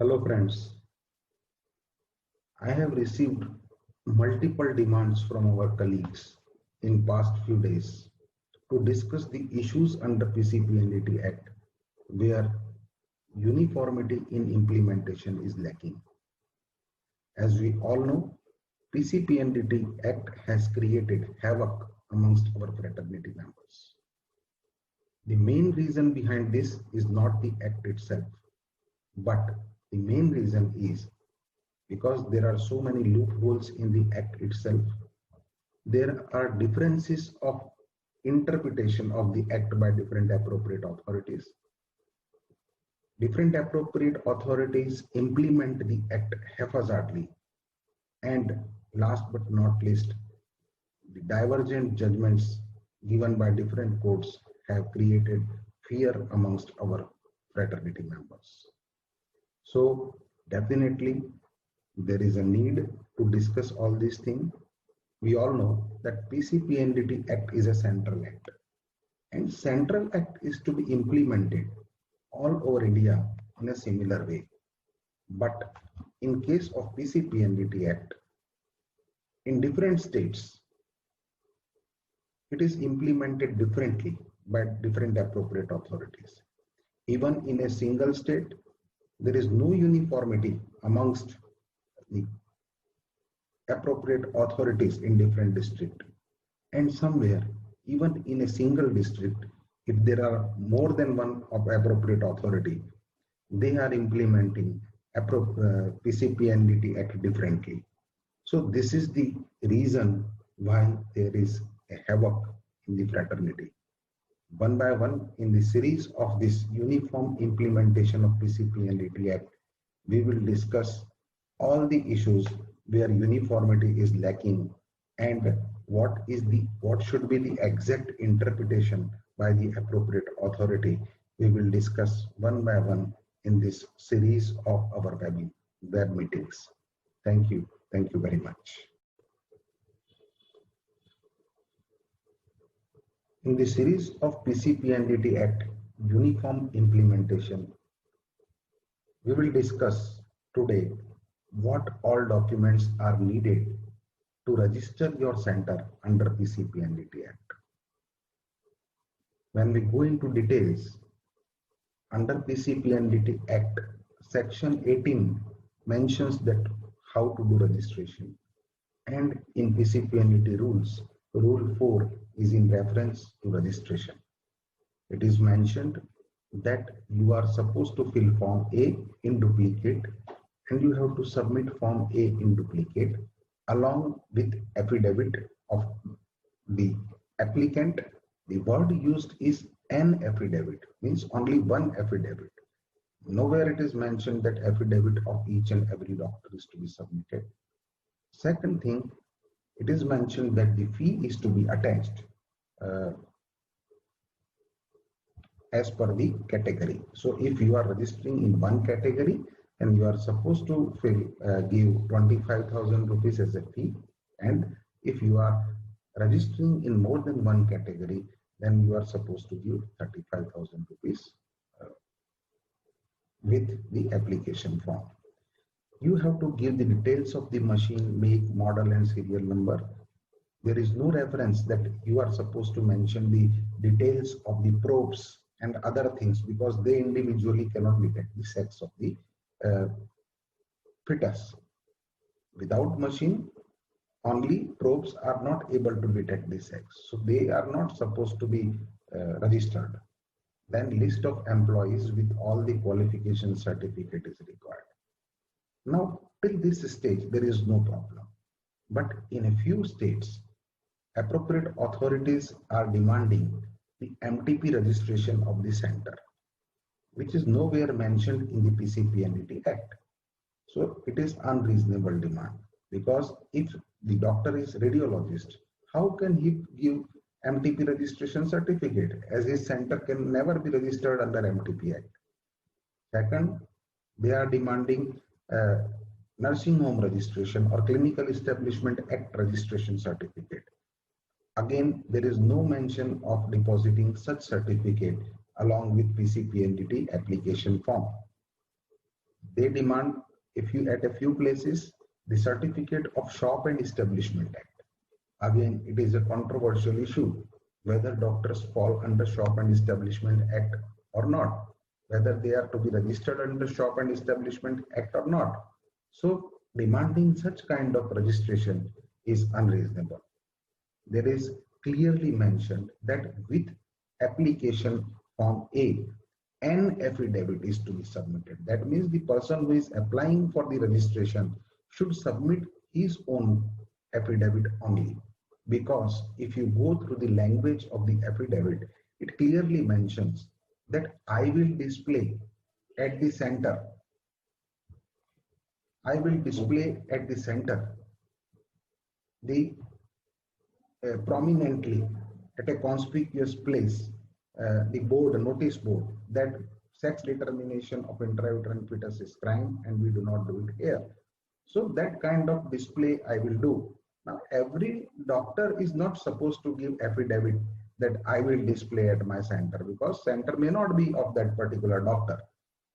Hello friends, I have received multiple demands from our colleagues in past few days to discuss the issues under PCPNDT Act where uniformity in implementation is lacking. As we all know, PCPNDT Act has created havoc amongst our fraternity members. The main reason behind this is not the act itself, but the main reason is because there are so many loopholes in the act itself. There are differences of interpretation of the act by different appropriate authorities. Different appropriate authorities implement the act haphazardly. And last but not least, the divergent judgments given by different courts have created fear amongst our fraternity members. So definitely there is a need to discuss all these things. We all know that PCPNDT Act is a central act, and central act is to be implemented all over India in a similar way. But in case of PCPNDT Act, in different states, it is implemented differently by different appropriate authorities. Even in a single state, there is no uniformity amongst the appropriate authorities in different districts. And somewhere, even in a single district, if there are more than one of appropriate authority, they are implementing PCPNDT Act differently. So this is the reason why there is a havoc in the fraternity. One by one, in the series of this uniform implementation of PCPNDT Act, we will discuss all the issues where uniformity is lacking and what should be the exact interpretation by the appropriate authority. We will discuss one by one in this series of our web meetings. Thank you. Thank you very much. In the series of PCPNDT Act uniform implementation, we will discuss today what all documents are needed to register your center under PCPNDT Act. When we go into details, under PCPNDT Act, Section 18 mentions that how to do registration. And in PCPNDT rules, Rule 4 is in reference to registration. It is mentioned that you are supposed to fill Form A in duplicate and you have to submit Form A in duplicate along with affidavit of the applicant. The word used is an affidavit, means only one affidavit. Nowhere it is mentioned that affidavit of each and every doctor is to be submitted. Second thing, it is mentioned that the fee is to be attached as per the category. So if you are registering in one category, then you are supposed to give 25,000 rupees as a fee. And if you are registering in more than one category, then you are supposed to give 35,000 rupees with the application form. You have to give the details of the machine, make, model and serial number. There is no reference that you are supposed to mention the details of the probes and other things because they individually cannot detect the sex of the fetus. Without machine, only probes are not able to detect the sex. So they are not supposed to be registered. Then list of employees with all the qualification certificate is required. Now, till this stage, there is no problem. But in a few states, appropriate authorities are demanding the MTP registration of the center, which is nowhere mentioned in the PCPNDT Act. So it is unreasonable demand because if the doctor is radiologist, how can he give MTP registration certificate as his center can never be registered under MTP Act? Second, they are demanding nursing home registration or clinical establishment act registration certificate. Again, there is no mention of depositing such certificate along with PCPNDT application form. They demand, if you at a few places, the certificate of Shop and Establishment Act. Again, it is a controversial issue whether doctors fall under Shop and Establishment Act or not, whether they are to be registered under Shop and Establishment Act or not. So demanding such kind of registration is unreasonable. There is clearly mentioned that with application form A, an affidavit is to be submitted. That means the person who is applying for the registration should submit his own affidavit only. Because if you go through the language of the affidavit, it clearly mentions that I will display at the center. I will display at the center the prominently at a conspicuous place the board, notice board, that sex determination of intrauterine fetus is crime and we do not do it here. So that kind of display I will do. Now every doctor is not supposed to give affidavit that I will display at my center, because center may not be of that particular doctor.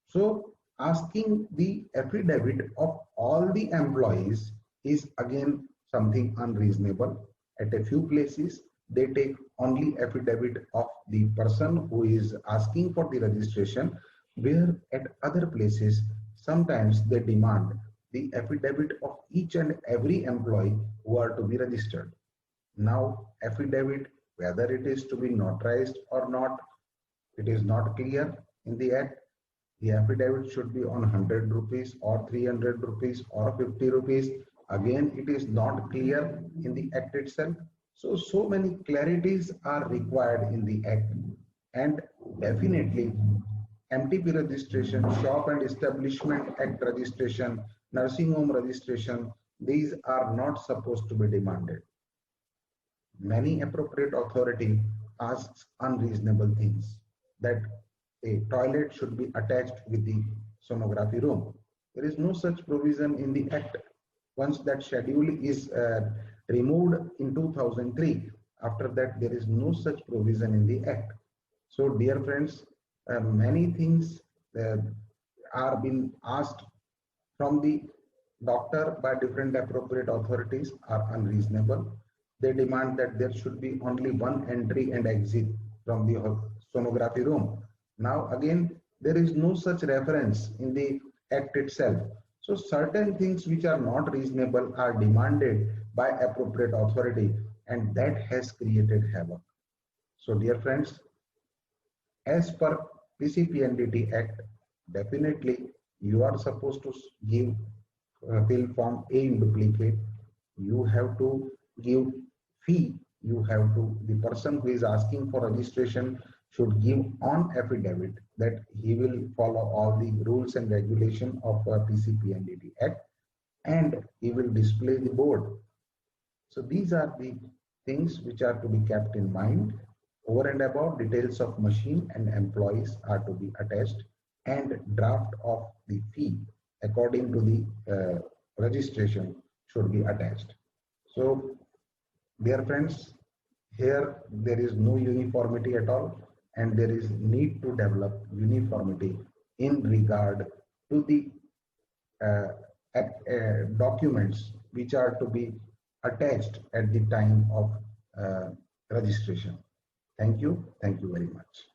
So asking the affidavit of all the employees is again something unreasonable. At a few places, they take only affidavit of the person who is asking for the registration, where at other places, sometimes they demand the affidavit of each and every employee who are to be registered. Now, affidavit, whether it is to be notarized or not, it is not clear in the Act. The affidavit should be on 100 rupees or 300 rupees or 50 rupees. Again, it is not clear in the Act itself. So many clarities are required in the Act. And definitely, MTP registration, Shop and Establishment Act registration, nursing home registration, these are not supposed to be demanded. Many appropriate authority asks unreasonable things, that a toilet should be attached with the sonography room. There is no such provision in the Act. Once that schedule is removed in 2003, after that there is no such provision in the Act. So dear friends, many things are being asked from the doctor by different appropriate authorities are unreasonable. They demand that there should be only one entry and exit from the sonography room. Now again, there is no such reference in the Act itself. So certain things which are not reasonable are demanded by appropriate authority, and that has created havoc. So dear friends, as per PCPNDT Act, definitely you are supposed to give fill form A in duplicate. You have to give fee. You have to, the person who is asking for registration should give on affidavit that he will follow all the rules and regulation of PCPNDT Act, and he will display the board. So these are the things which are to be kept in mind. Over and above, details of machine and employees are to be attached, and draft of the fee according to the registration should be attached. So dear friends, here there is no uniformity at all, and there is need to develop uniformity in regard to the documents which are to be attached at the time of registration. Thank you very much.